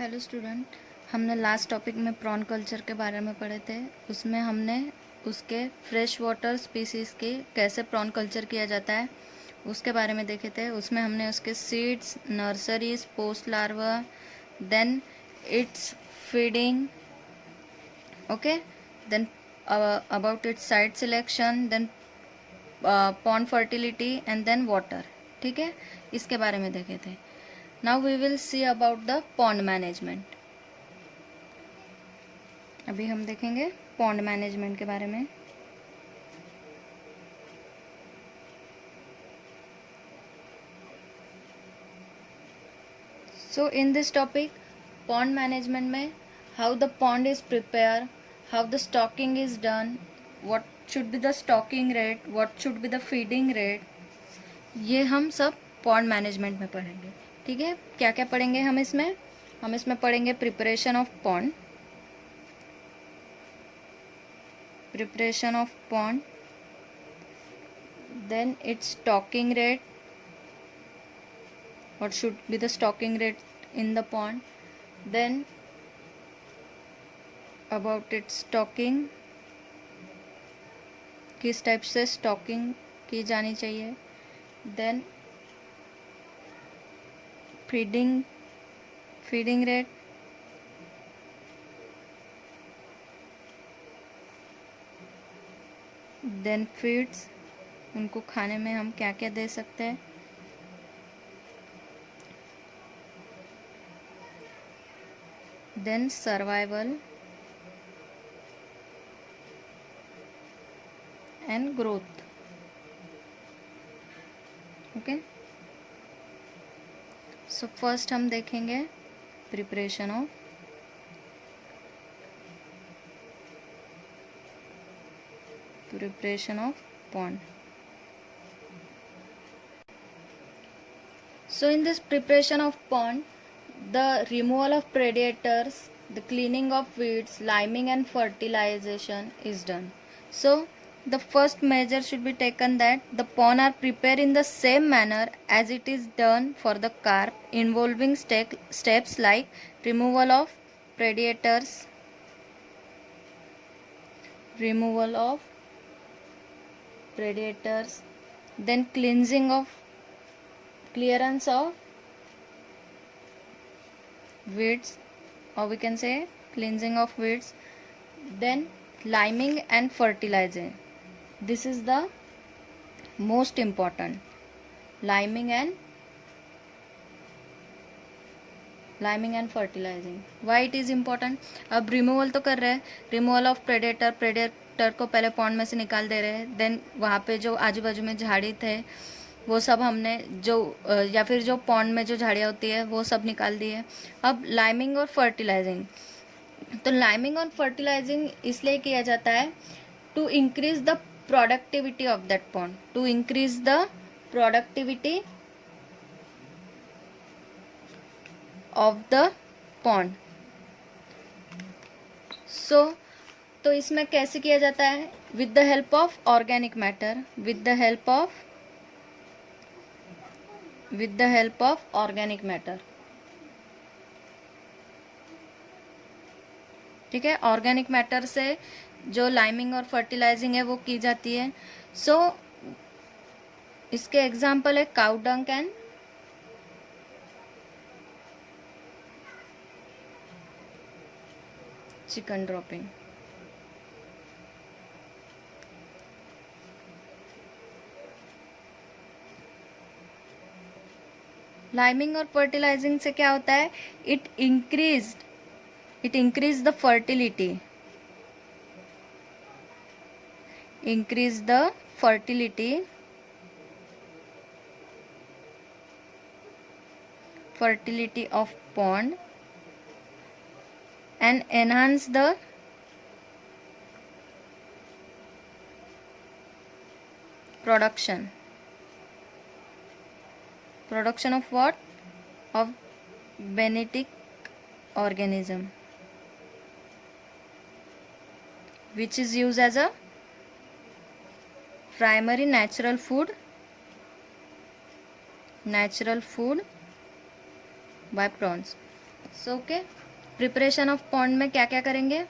Hello student, हमने last topic में prawn culture के बारे में पढ़े थे। उसमें हमने उसके फ्रेश वाटर स्पीसीज़ के कैसे प्रॉन कल्चर किया जाता है उसके बारे में देखे थे। उसमें हमने उसके seeds, nurseries, post larva, then its feeding, okay, then about its site selection, then pond fertility and then water. ठीक है, इसके बारे में देखे थे। Now we will see about the pond management. अभी हम देखेंगे पॉन्ड मैनेजमेंट के बारे में। So in this topic pond management में how the pond is prepare, how the stocking is done, what should be the stocking rate, what should be the feeding rate, ये हम सब पॉन्ड मैनेजमेंट में पढ़ेंगे। ठीक है, क्या क्या पढ़ेंगे हम इसमें पढ़ेंगे preparation of pond, then its stocking rate, what should be the stocking rate in the pond, then about its stocking, किस टाइप से स्टॉकिंग की जानी चाहिए, then feeding rate, then feeds, उनको खाने में हम क्या क्या दे सकते हैं, then survival and growth. Okay, so first हम देखेंगे preparation of pond. So in this preparation of pond, the removal of predators, the cleaning of weeds, liming and fertilization is done. So the first measure should be taken that the pond are prepared in the same manner as it is done for the carp, involving steps like removal of predators, then clearance of weeds, or we can say cleansing of weeds, then liming and fertilizing. This is the most important, liming and fertilizing. Why it is important? अब removal तो कर रहे हैं, removal of predator को पहले pond में से निकाल दे रहे हैं, देन वहाँ पे जो आजू बाजू में झाड़ी थे वो सब हमने या फिर जो पॉन्ड में जो झाड़ियाँ होती है वो सब निकाल दी है। अब लाइमिंग और फर्टिलाइजिंग, तो लाइमिंग और फर्टिलाइजिंग इसलिए किया जाता है to increase the productivity of that pond, to increase the productivity of the pond. So तो इसमें कैसे किया जाता है? With the help of organic matter, with the help of organic matter. ठीक है, ऑर्गेनिक मैटर से जो लाइमिंग और फर्टिलाइजिंग है वो की जाती है। सो इसके एग्जाम्पल है cow dung and chicken dropping. Liming और फर्टिलाइजिंग से क्या होता है? It increase the fertility, of pond and enhance the production of what? Of benefic organism, which is used as a primary natural food by prawns. So okay, preparation of pond में क्या क्या करेंगे?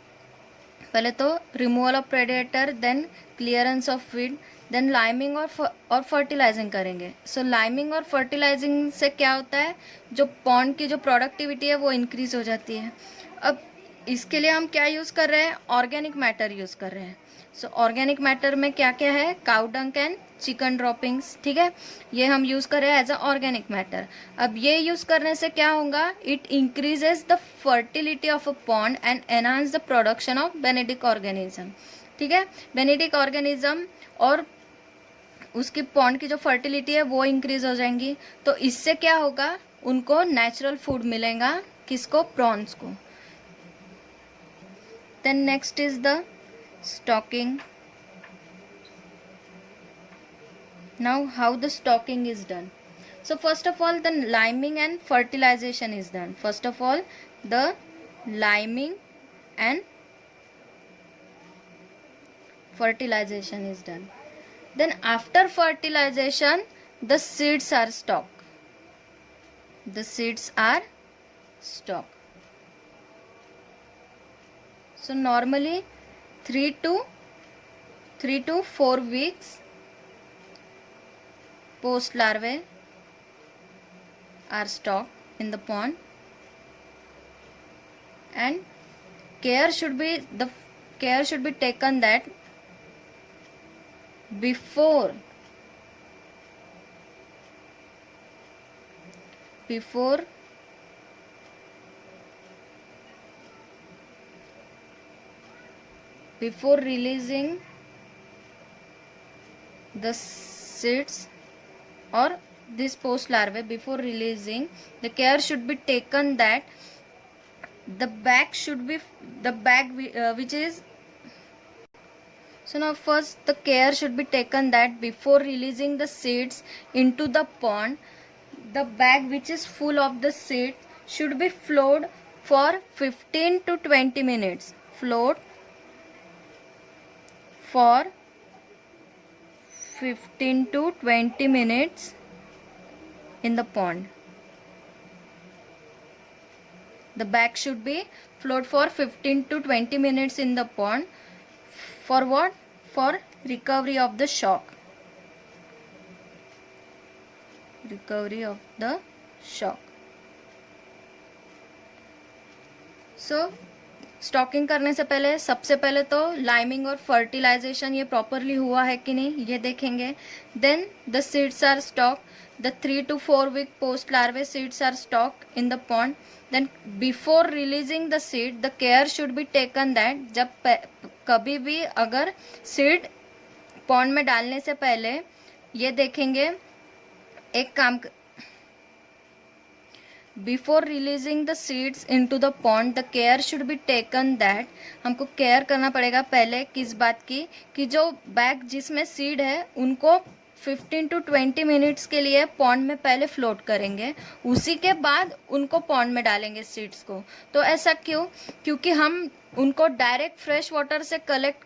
पहले तो removal of predator, then clearance of weed, then liming और fertilizing करेंगे. So liming और fertilising से क्या होता है, जो पॉन्ड की जो प्रोडक्टिविटी है वो इंक्रीज हो जाती है. अब इसके लिए हम क्या यूज़ कर रहे हैं? ऑर्गेनिक मैटर यूज़ कर रहे हैं. सो ऑर्गेनिक मैटर में क्या क्या है? Cow dung and chicken droppings. ठीक है, ये हम यूज़ कर रहे हैं एज अ ऑर्गेनिक मैटर. अब ये यूज़ करने से क्या होगा? It increases the fertility of a pond and enhance the production of Benedict organism. ठीक है, बेनेडिक ऑर्गेनिज्म और उसकी पॉन्ड की जो फर्टिलिटी है वो इंक्रीज हो जाएंगी. तो इससे क्या होगा? उनको नेचुरल फूड मिलेगा. किसको? प्रॉन्स को. Then next is the stocking. Now how the stocking is done? So first of all the liming and fertilization is done. First of all the liming and fertilization is done. Then after fertilization the seeds are stocked. The seeds are stocked. So normally 3 to 4 weeks post larvae are stocked in the pond, and care should be taken that before releasing the seeds or this post larvae, before releasing, the care should be taken that the bag which is. So now first the care should be taken that before releasing the seeds into the pond, the bag which is full of the seeds should be flowed for 15 to 20 minutes. Flowed for 15 to 20 minutes in the pond. The bag should be flowed for 15 to 20 minutes in the pond. For what? For recovery of the shock. Recovery of the shock. So stocking करने से पहले सबसे पहले तो liming और fertilisation ये properly हुआ है कि नहीं ये देखेंगे. Then the seeds are stock. द 3 to 4 week post larvae seeds are stocked in the pond. Then before releasing the seed the care should be taken that जब कभी भी अगर सीड पॉन्ड में डालने से पहले ये देखेंगे, एक काम, before releasing the seeds into the pond the care should be taken that, हमको केयर करना पड़ेगा पहले किस बात की, कि जो बैग जिसमें सीड है उनको 15 to 20 मिनट्स के लिए पॉन्ड में पहले फ्लोट करेंगे, उसी के बाद उनको पॉन्ड में डालेंगे सीड्स को. तो ऐसा क्यों? क्योंकि हम उनको डायरेक्ट फ्रेश वाटर से कलेक्ट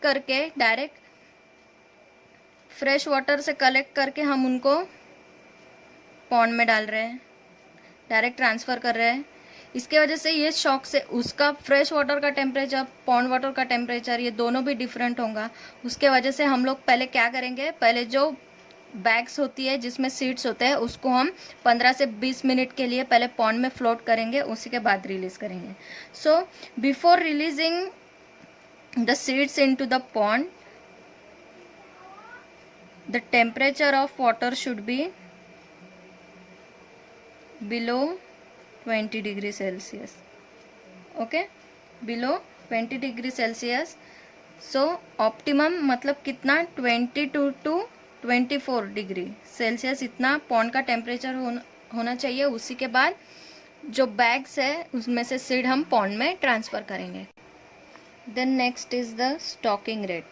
करके हम उनको पॉन्ड में डाल रहे हैं, डायरेक्ट ट्रांसफ़र कर रहे हैं. इसके वजह से ये शॉक से उसका फ्रेश वाटर का टेम्परेचर, पॉन्ड वाटर का टेम्परेचर ये दोनों भी डिफरेंट होगा. उसके वजह से हम लोग पहले क्या करेंगे, पहले जो बैग्स होती है जिसमें सीड्स होते हैं उसको हम 15 से 20 मिनट के लिए पहले पॉन्ड में फ्लोट करेंगे, उसी के बाद रिलीज़ करेंगे. So before releasing the seeds into the pond the temperature of water should be below 20 degree Celsius. Okay, below 20 degree Celsius. So optimum मतलब कितना, 22 to 24 डिग्री सेल्सियस इतना पॉन्ड का टेम्परेचर होना चाहिए. उसी के बाद जो बैग्स है उसमें से सीड हम पॉन्ड में ट्रांसफ़र करेंगे. Then next is the stocking rate.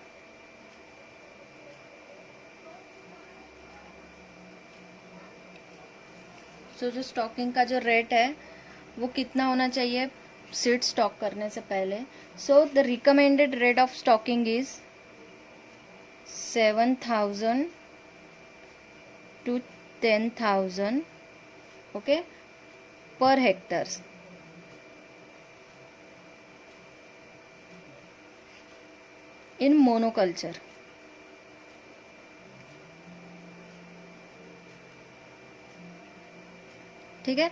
तो जो स्टॉकिंग का जो रेट है वो कितना होना चाहिए सीड स्टॉक करने से पहले. So the recommended rate of stalking is 7,000 to 10,000 okay पर हेक्टर्स. इन मोनोकल्चर। ठीक है।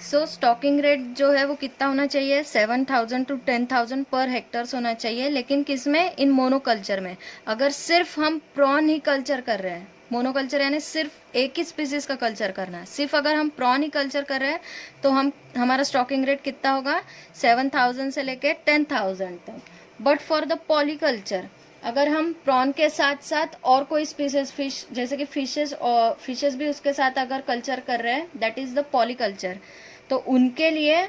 सो स्टॉकिंग रेट जो है वो कितना होना चाहिए, 7,000 to 10,000 पर हेक्टर्स होना चाहिए। लेकिन किस में, इन मोनोकल्चर में। अगर सिर्फ हम प्रॉन ही कल्चर कर रहे हैं, मोनोकल्चर यानी सिर्फ एक ही स्पीसीज का कल्चर करना है, सिर्फ अगर हम प्रॉन ही कल्चर कर रहे हैं तो हमारा स्टॉकिंग रेट कितना होगा, 7,000 से लेके 10,000 तक। बट फॉर द पॉलीकल्चर, अगर हम प्रॉन के साथ साथ और कोई स्पीसीज फिश, जैसे कि फिशेस और फिशेस भी उसके साथ अगर कल्चर कर रहे हैं, दैट इज द पॉलीकल्चर, तो उनके लिए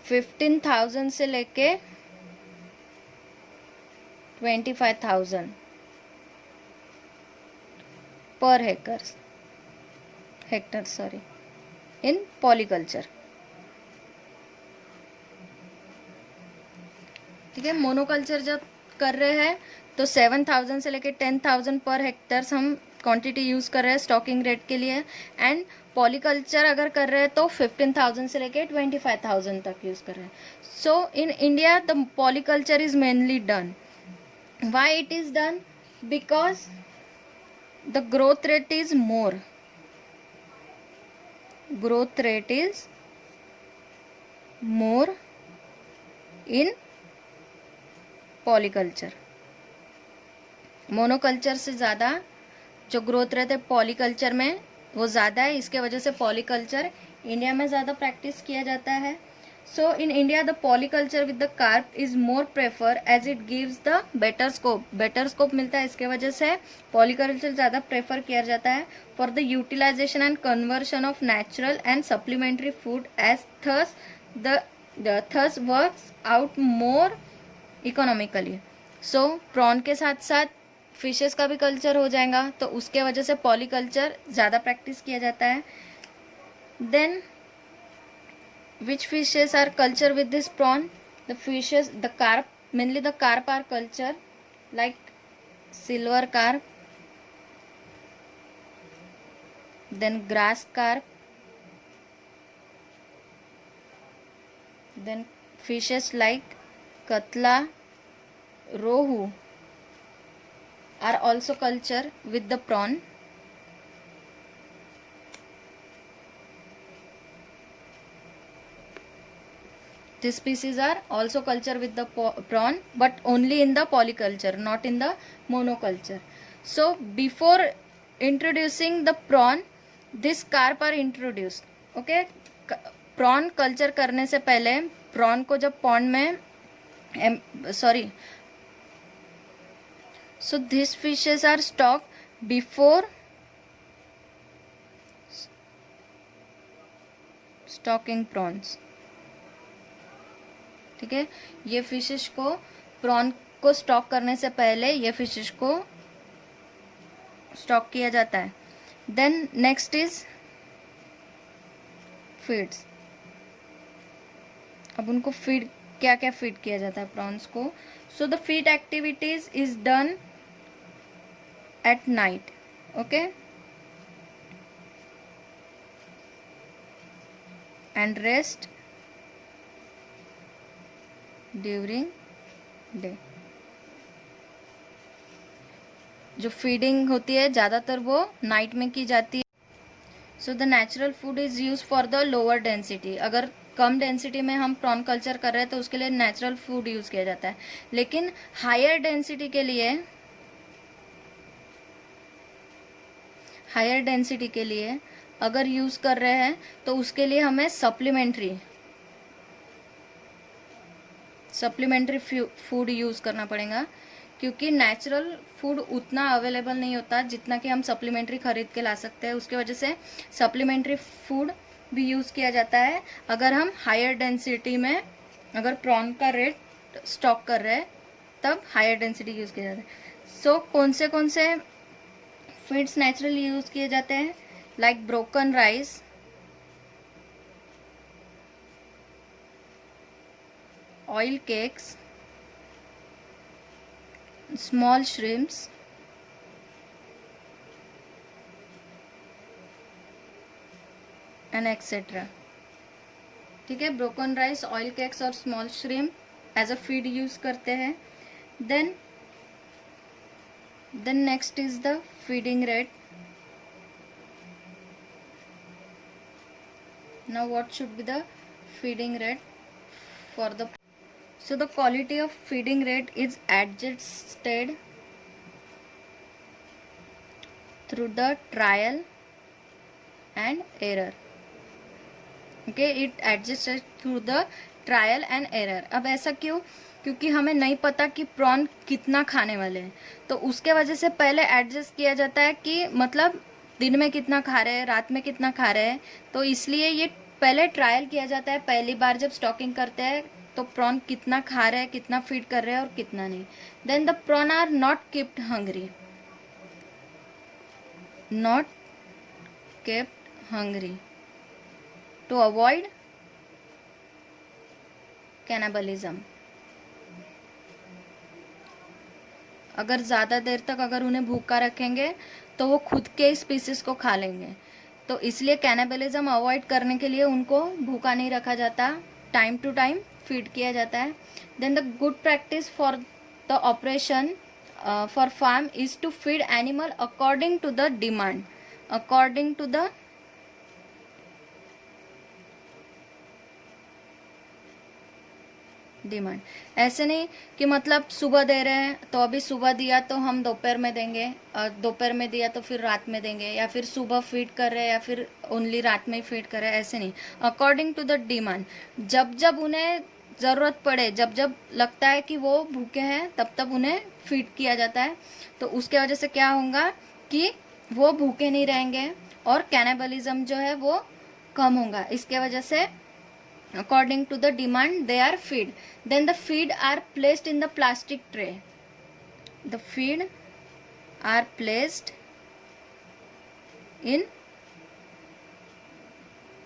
15,000 से लेके 25,000 पर हेक्टर सॉरी, इन पॉलीकल्चर। ठीक है। मोनोकल्चर जब कर रहे हैं तो 7,000 से लेके 10,000 पर हेक्टर्स हम क्वांटिटी यूज कर रहे हैं स्टॉकिंग रेट के लिए। एंड पॉलीकल्चर अगर कर रहे हैं तो 15,000 से लेके 25,000 तक यूज कर रहे हैं। So in India the polyculture is mainly done. Why it is done? Because the growth rate is more, growth rate is more in polyculture. Monoculture से ज़्यादा जो ग्रोथ रहते हैं पॉलीकल्चर में वो ज़्यादा है। इसके वजह से पॉलीकल्चर इंडिया में ज़्यादा प्रैक्टिस किया जाता है। So in India the polyculture with the carp is more prefer as it gives the better scope मिलता है। इसके वजह से पॉलीकल्चर ज़्यादा प्रेफर किया जाता है for the utilization and conversion of natural and supplementary food as thus works out more economically. So prawn के साथ साथ फिशेस का भी कल्चर हो जाएगा, तो उसके वजह से पॉलीकल्चर ज़्यादा प्रैक्टिस किया जाता है। Then which fishes are culture with this prawn? The fishes, the carp, mainly the carp are culture like silver carp, then grass carp, then fishes like katla, rohu are also culture with the prawn. These species are also culture with the prawn, but only in the polyculture, not in the monoculture. So before introducing the prawn, this carp are introduced. Okay, prawn culture करने से पहले prawn को जब pond में so these fishes are stocked before stocking prawns. ठीक है। ये fishes को, प्रॉन को स्टॉक करने से पहले ये फिशेस को स्टॉक किया जाता है। Then next is feeds. अब उनको फीड, क्या क्या फीड किया जाता है प्रॉन्स को? So the feed activities is done at night. Okay, and rest during day. जो फीडिंग होती है ज़्यादातर वो नाइट में की जाती है। So the natural food is use for the lower density. अगर कम डेंसिटी में हम प्रॉन कल्चर कर रहे हैं तो उसके लिए नेचुरल फूड यूज किया जाता है। लेकिन हायर डेंसिटी के लिए अगर यूज कर रहे हैं तो उसके लिए हमें सप्लीमेंट्री फूड यूज करना पड़ेगा, क्योंकि नेचुरल फूड उतना अवेलेबल नहीं होता जितना कि हम सप्लीमेंट्री खरीद के ला सकते हैं। उसके वजह से सप्लीमेंट्री फूड भी यूज किया जाता है अगर हम हायर डेंसिटी में, अगर प्रॉन का रेट स्टॉक कर रहे हैं तब हायर डेंसिटी यूज किया जाता है। सो कौन से फीड्स नेचुरली यूज किए जाते हैं? Like broken rice, oil cakes, small shrimps, and etcetera. ठीक है, ब्रोकन राइस, ऑयल केक्स और small shrimp as a feed use करते हैं। then next is the feeding rate. Now what should be the feeding rate for the, so the quality of feeding rate is adjusted through the trial and error. Okay, it adjusted through the trial and error. अब ऐसा क्यों? क्योंकि हमें नहीं पता कि prawn कितना खाने वाले हैं, तो उसके वजह से पहले एडजस्ट किया जाता है कि मतलब दिन में कितना खा रहे हैं, रात में कितना खा रहे हैं, तो इसलिए ये पहले ट्रायल किया जाता है। पहली बार जब स्टॉकिंग करते हैं तो प्रॉन कितना खा रहे हैं, कितना फीड कर रहे हैं और कितना नहीं। Then the prawn are not kept hungry, not kept hungry to avoid cannibalism. अगर ज़्यादा देर तक अगर उन्हें भूखा रखेंगे तो वो खुद के स्पीसीज को खा लेंगे, तो इसलिए कैनिबलिज्म अवॉइड करने के लिए उनको भूखा नहीं रखा जाता, टाइम टू टाइम फीड किया जाता है। Then the good practice for the operation for farm is to feed animal according to the demand, according to the demand. ऐसे नहीं कि मतलब सुबह दे रहे हैं तो अभी सुबह दिया तो हम दोपहर में देंगे, और दोपहर में दिया तो फिर रात में देंगे, या फिर सुबह फीड कर रहे हैं या फिर ओनली रात में ही फीड कर रहे हैं, ऐसे नहीं। अकॉर्डिंग टू द डिमांड, जब जब उन्हें ज़रूरत पड़े, जब जब लगता है कि वो भूखे हैं तब तब उन्हें फीड किया जाता है। तो उसके वजह से क्या होगा कि वो भूखे नहीं रहेंगे और कैनिबलिज्म जो है वो कम होगा। इसके वजह से according to the demand they are feed. Then the feed are placed in the plastic tray. The feed are placed in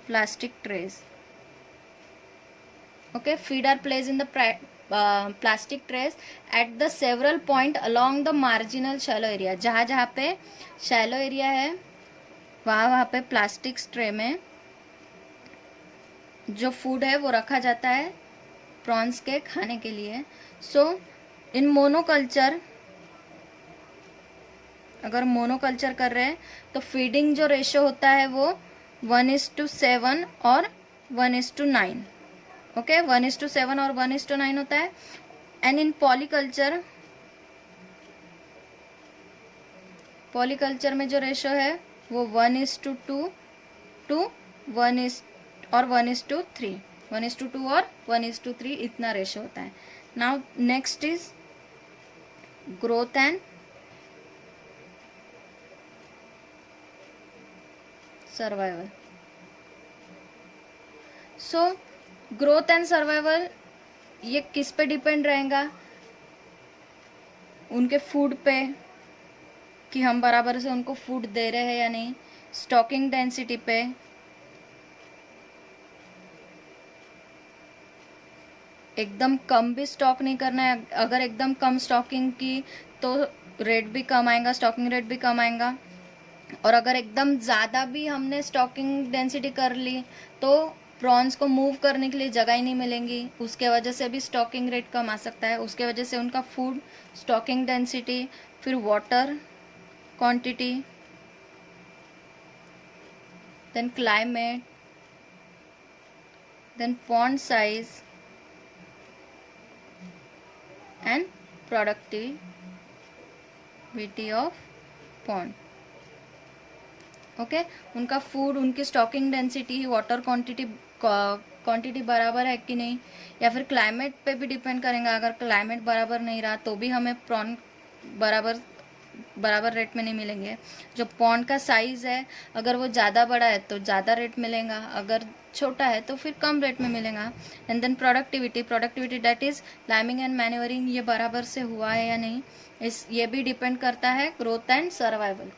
plastic trays. Okay, feed are placed in the plastic trays at the several point along the marginal shallow area. जहाँ जहाँ पे shallow area है वहाँ पे plastic tray में जो food है वो रखा जाता है प्रॉन्स के खाने के लिए। सो इन मोनोकल्चर, अगर मोनोकल्चर कर रहे हैं तो फीडिंग जो रेशियो होता है वो 1:7 और 1:9, ओके, 1:7 और 1:9 होता है। एंड इन पॉलीकल्चर में जो रेशियो है वो 1:2 टू 1 और 1:3, 1:2 और 1:3 इतना रेशियो होता है। Now next is growth and survival. So growth and survival ये किस पे डिपेंड रहेगा? उनके फूड पे, कि हम बराबर से उनको फूड दे रहे हैं या नहीं, स्टॉकिंग डेंसिटी पे, एकदम कम भी स्टॉक नहीं करना है। अगर एकदम कम स्टॉकिंग की तो रेट भी कम आएगा, स्टॉकिंग रेट भी कम आएगा। और अगर एकदम ज़्यादा भी हमने स्टॉकिंग डेंसिटी कर ली तो प्रॉन्स को मूव करने के लिए जगह ही नहीं मिलेंगी, उसके वजह से भी स्टॉकिंग रेट कम आ सकता है। उसके वजह से उनका फूड, स्टॉकिंग डेंसिटी, फिर water quantity, then climate, then pond size and productivity of pond. Okay, उनका फूड, उनकी स्टॉकिंग डेंसिटी, वाटर क्वांटिटी बराबर है कि नहीं, या फिर क्लाइमेट पे भी डिपेंड करेंगे। अगर क्लाइमेट बराबर नहीं रहा तो भी हमें प्रॉन बराबर रेट में नहीं मिलेंगे। जो पॉन्ड का साइज़ है, अगर वो ज़्यादा बड़ा है तो ज़्यादा रेट मिलेगा, अगर छोटा है तो फिर कम रेट में मिलेगा। And then productivity that is liming and manuring, ये बराबर से हुआ है या नहीं, ये भी डिपेंड करता है growth and survival.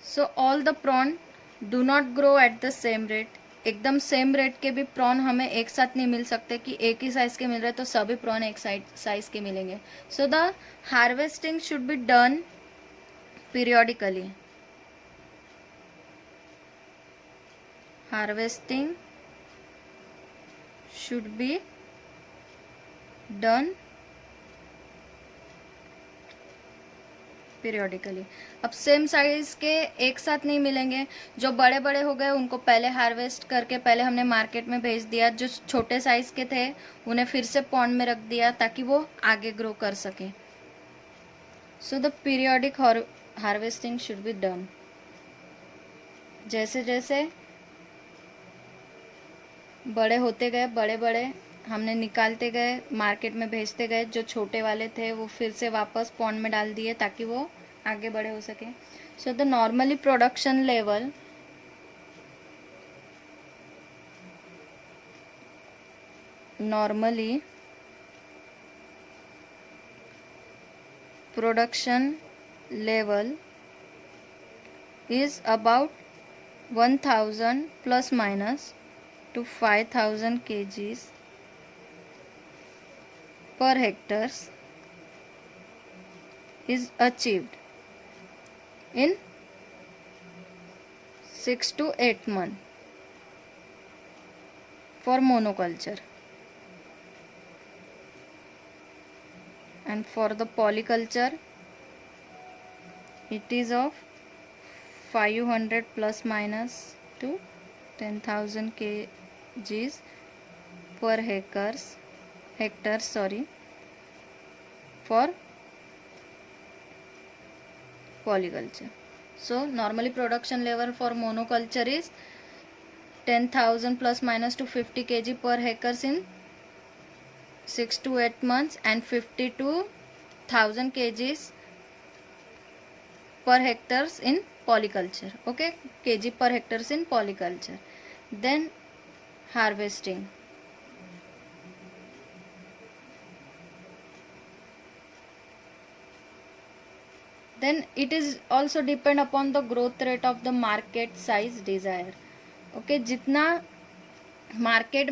So all the prawn do not grow at the same rate. एकदम सेम रेट के भी प्रॉन हमें एक साथ नहीं मिल सकते कि एक ही साइज़ के मिल रहे तो सभी प्रॉन एक साइज़ के मिलेंगे। So the harvesting should be done periodically. Harvesting should be done periodically. अब सेम साइज के एक साथ नहीं मिलेंगे, जो बड़े बड़े हो गए उनको पहले हार्वेस्ट करके पहले हमने मार्केट में भेज दिया, जो छोटे साइज के थे उन्हें फिर से पॉन्ड में रख दिया ताकि वो आगे ग्रो कर सके। So the periodic harvesting should be done. जैसे जैसे बड़े होते गए, बड़े बड़े हमने निकालते गए, मार्केट में भेजते गए, जो छोटे वाले थे वो फिर से वापस पॉन्ड में डाल दिए ताकि वो आगे बड़े हो सके। So the normally production level is about 1000 plus minus to 5000 kgs per hectares is achieved in 6 to 8 months for monoculture, and for the polyculture it is of 500 plus minus to 10,000 kgs per hectare for polyculture. So normally production level for monoculture is 10,000 plus minus to 50 kg per hectares in 6 to 8 months, and 50 to 1000 kgs per hectares in polyculture. Okay, kg per hectares in polyculture. Then harvesting. Then it is also depend upon the growth rate of the market size desired. Okay, जितना market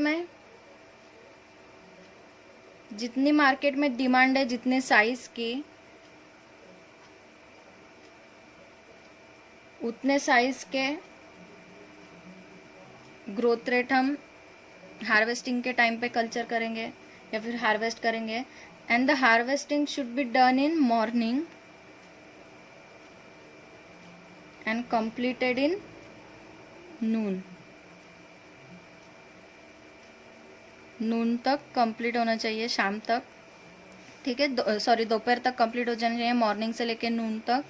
में demand है, जितने size की, उतने size के growth rate हम harvesting के time पे कल्चर करेंगे या फिर हार्वेस्ट करेंगे। And the harvesting should be done in morning and completed in noon तक कंप्लीट होना चाहिए, शाम तक। ठीक है, दोपहर तक कंप्लीट हो जाना चाहिए, मॉर्निंग से लेकर नून तक।